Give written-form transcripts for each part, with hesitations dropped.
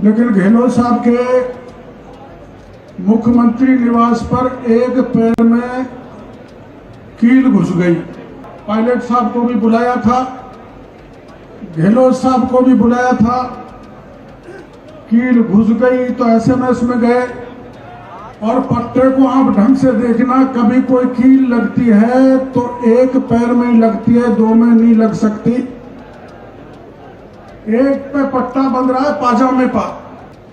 लेकिन गहलोत साहब के मुख्यमंत्री निवास पर एक पैर में कील घुस गई। पायलट साहब को भी बुलाया था, गहलोत साहब को भी बुलाया था, कील घुस गई तो एसएमएस में गए। और पट्टे को आप ढंग से देखना, कभी कोई कील लगती है तो एक पैर में ही लगती है, दो में नहीं लग सकती। एक पे पट्टा बंध रहा है पाजामे पर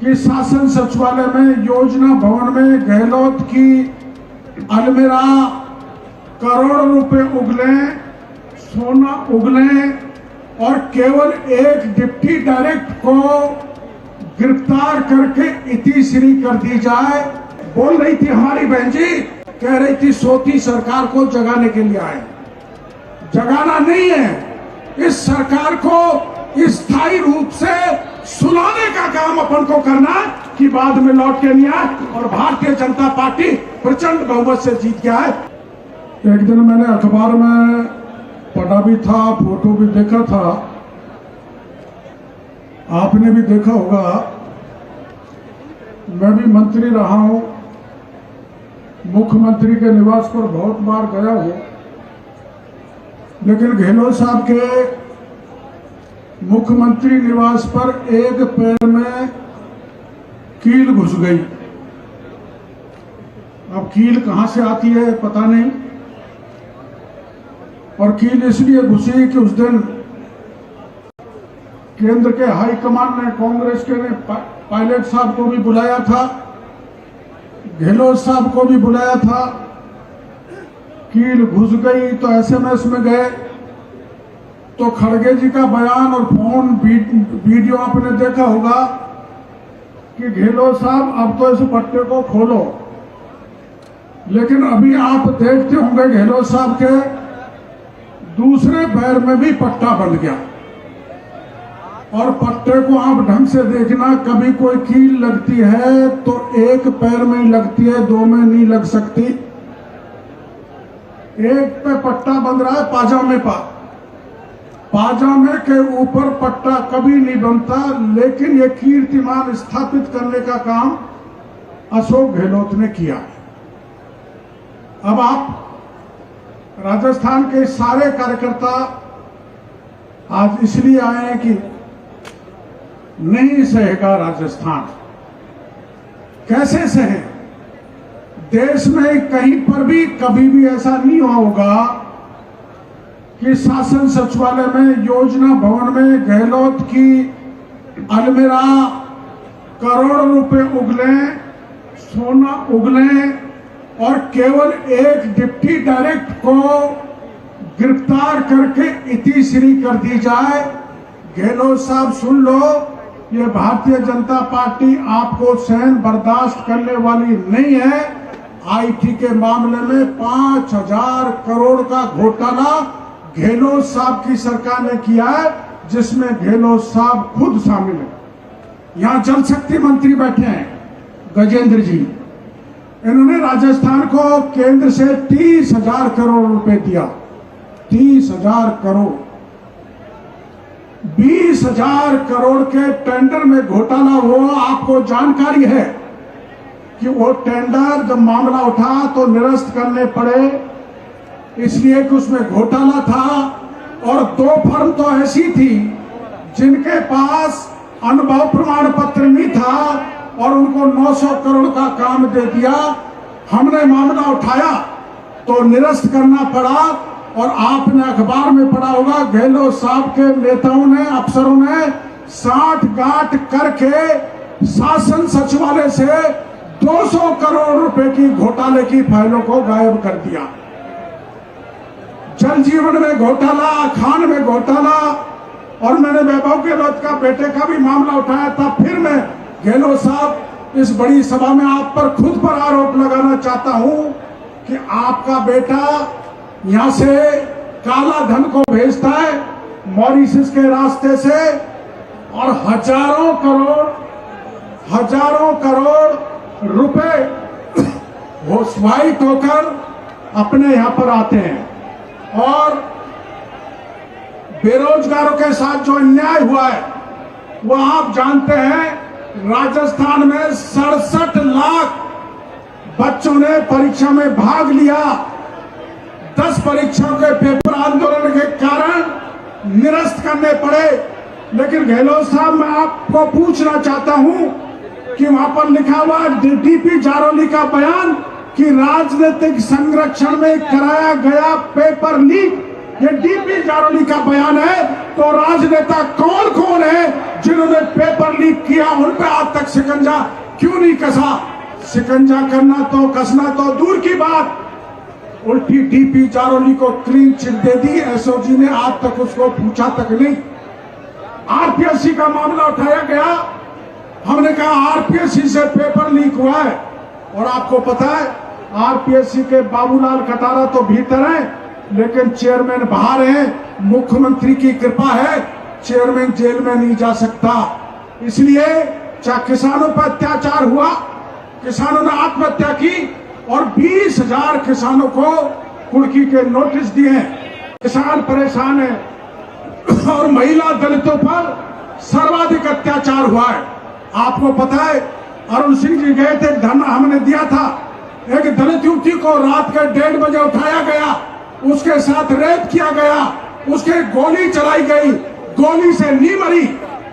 कि शासन सचिवालय में योजना भवन में गहलोत की अलमीरा करोड़ों रुपए उगले, सोना उगले और केवल एक डिप्टी डायरेक्टर को गिरफ्तार करके इतिश्री कर दी जाए। बोल रही थी हमारी बहन जी, कह रही थी सोती सरकार को जगाने के लिए आए। जगाना नहीं है, इस सरकार को स्थायी रूप से सुलाने का काम अपन को करना कि बाद में लौट के नहीं आए। और भारतीय जनता पार्टी प्रचंड बहुमत से जीत गया है। एक दिन मैंने अखबार में पढ़ा भी था, फोटो भी देखा था, आपने भी देखा होगा। मैं भी मंत्री रहा हूं, मुख्यमंत्री के निवास पर बहुत बार गया हूं, लेकिन गहलोत साहब के मुख्यमंत्री निवास पर एक पैर में कील घुस गई। अब कील कहां से आती है पता नहीं, और कील इसलिए घुसी कि उस दिन केंद्र के हाईकमान ने, कांग्रेस के ने पायलट साहब को भी बुलाया था, गहलोत साहब को भी बुलाया था। कील घुस गई तो एसएमएस में गए तो खड़गे जी का बयान और फोन वीडियो आपने देखा होगा कि गहलोत साहब अब तो इस पट्टे को खोलो। लेकिन अभी आप देखते होंगे गहलोत साहब के दूसरे पैर में भी पट्टा बंध गया। और पट्टे को आप ढंग से देखना, कभी कोई कील लगती है तो एक पैर में ही लगती है, दो में नहीं लग सकती। एक पे पट्टा बंध रहा है पाजामे पर, पाजामे के ऊपर पट्टा कभी नहीं बनता। लेकिन ये कीर्तिमान स्थापित करने का काम अशोक गहलोत ने किया। अब आप राजस्थान के सारे कार्यकर्ता आज इसलिए आए हैं कि नहीं सहेगा राजस्थान। कैसे सहे? देश में कहीं पर भी कभी भी ऐसा नहीं हुआ होगा कि शासन सचिवालय में, योजना भवन में गहलोत की अलमीरा करोड़ों रुपए उगले, सोना उगले और केवल एक डिप्टी डायरेक्टर को गिरफ्तार करके इतिश्री कर दी जाए। गहलोत साहब सुन लो, ये भारतीय जनता पार्टी आपको सहन बर्दाश्त करने वाली नहीं है। आईटी के मामले में 5,000 करोड़ का घोटाला गहलोत साहब की सरकार ने किया है, जिसमें गहलोत साहब खुद शामिल है। यहां जल शक्ति मंत्री बैठे हैं गजेंद्र जी, इन्होंने राजस्थान को केंद्र से 30,000 करोड़ रुपए दिया। 30,000 करोड़, 20,000 करोड़ के टेंडर में घोटाला हुआ। आपको जानकारी है कि वो टेंडर जब मामला उठा तो निरस्त करने पड़े, इसलिए कि उसमें घोटाला था। और 2 फर्म तो ऐसी थी जिनके पास अनुभव प्रमाण पत्र नहीं था और उनको 900 करोड़ का काम दे दिया। हमने मामला उठाया तो निरस्त करना पड़ा। और आपने अखबार में पढ़ा होगा, गहलोत साहब के नेताओं ने, अफसरों ने साठ-गांठ करके शासन सचिवालय से 200 करोड़ रुपए की घोटाले की फाइलों को गायब कर दिया। जल जीवन में घोटाला, खान में घोटाला, और मैंने वैभव गहलोत का बेटे का भी मामला उठाया था। फिर मैं गहलोत साहब इस बड़ी सभा में आप पर खुद पर आरोप लगाना चाहता हूं कि आपका बेटा यहां से काला धन को भेजता है मॉरिशस के रास्ते से, और हजारों करोड़ रुपए वो स्वाइप होकर अपने यहां पर आते हैं। और बेरोजगारों के साथ जो अन्याय हुआ है वो आप जानते हैं राजस्थान में 67 लाख बच्चों ने परीक्षा में भाग लिया। 10 परीक्षाओं के पेपर आंदोलन के कारण निरस्त करने पड़े। लेकिन गहलोत साहब, मैं आपको पूछना चाहता हूं कि वहां पर लिखा हुआ डीपी जारौली का बयान कि राजनीतिक संरक्षण में कराया गया पेपर लीक, ये डीपी जारौली का बयान है। तो राजनेता कौन कौन है जिन्होंने पेपर लीक किया, उन पे आज तक शिकंजा क्यों नहीं कसा? शिकंजा करना तो, कसना तो दूर की बात, उल्टी डीपी जारौली को क्लीन चिट दे दी। एसओजी ने आज तक उसको पूछा तक नहीं। आरपीएससी का मामला उठाया गया, हमने कहा आरपीएससी से पेपर लीक हुआ है। और आपको पता है आरपीएससी के बाबूलाल कटारा तो भीतर है, लेकिन चेयरमैन बाहर है। मुख्यमंत्री की कृपा है, चेयरमैन जेल में नहीं जा सकता। इसलिए चाहे किसानों पर अत्याचार हुआ, किसानों ने आत्महत्या की और 20,000 किसानों को कुर्की के नोटिस दिए। किसान परेशान है और महिला दलितों पर सर्वाधिक अत्याचार हुआ है। आपको पता है अरुण सिंह जी गए थे, धरना हमने दिया था। एक दलित युवती को रात के 1:30 बजे उठाया गया, उसके साथ रेप किया गया, उसके गोली चलाई गई, गोली से नहीं मरी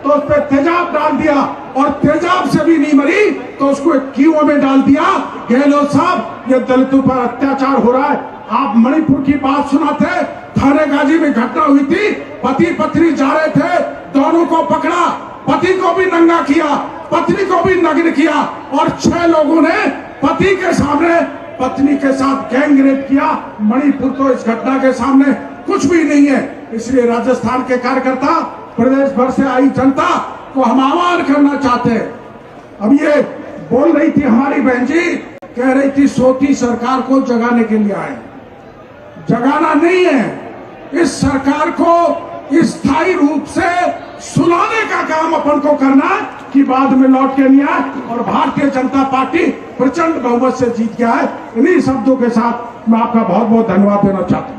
तो उस पर तेजाब डाल दिया, और तेजाब से भी नहीं मरी तो उसको एक कीओ में डाल दिया। गहलोत साहब, ये दलितों पर अत्याचार हो रहा है। आप मणिपुर की बात सुनाते, थाने गाजी में घटना हुई थी, पति पत्नी जा रहे थे, दोनों को पकड़ा, पति को भी नंगा किया, पत्नी को भी नग्न किया, और 6 लोगों ने पति के सामने पत्नी के साथ गैंग रेप किया। मणिपुर तो इस घटना के सामने कुछ भी नहीं है। इसलिए राजस्थान के कार्यकर्ता, प्रदेश भर से आई जनता को हम आह्वान करना चाहते हैं। अब ये बोल रही थी हमारी बहन जी, कह रही थी सोती सरकार को जगाने के लिए आए। जगाना नहीं है, इस सरकार को स्थायी रूप से सुलाने का काम अपन को करना है कि बाद में लौट के नहीं आए। और भारतीय जनता पार्टी प्रचंड बहुमत से जीत गया है। इन्हीं शब्दों के साथ मैं आपका बहुत बहुत धन्यवाद देना चाहता हूं।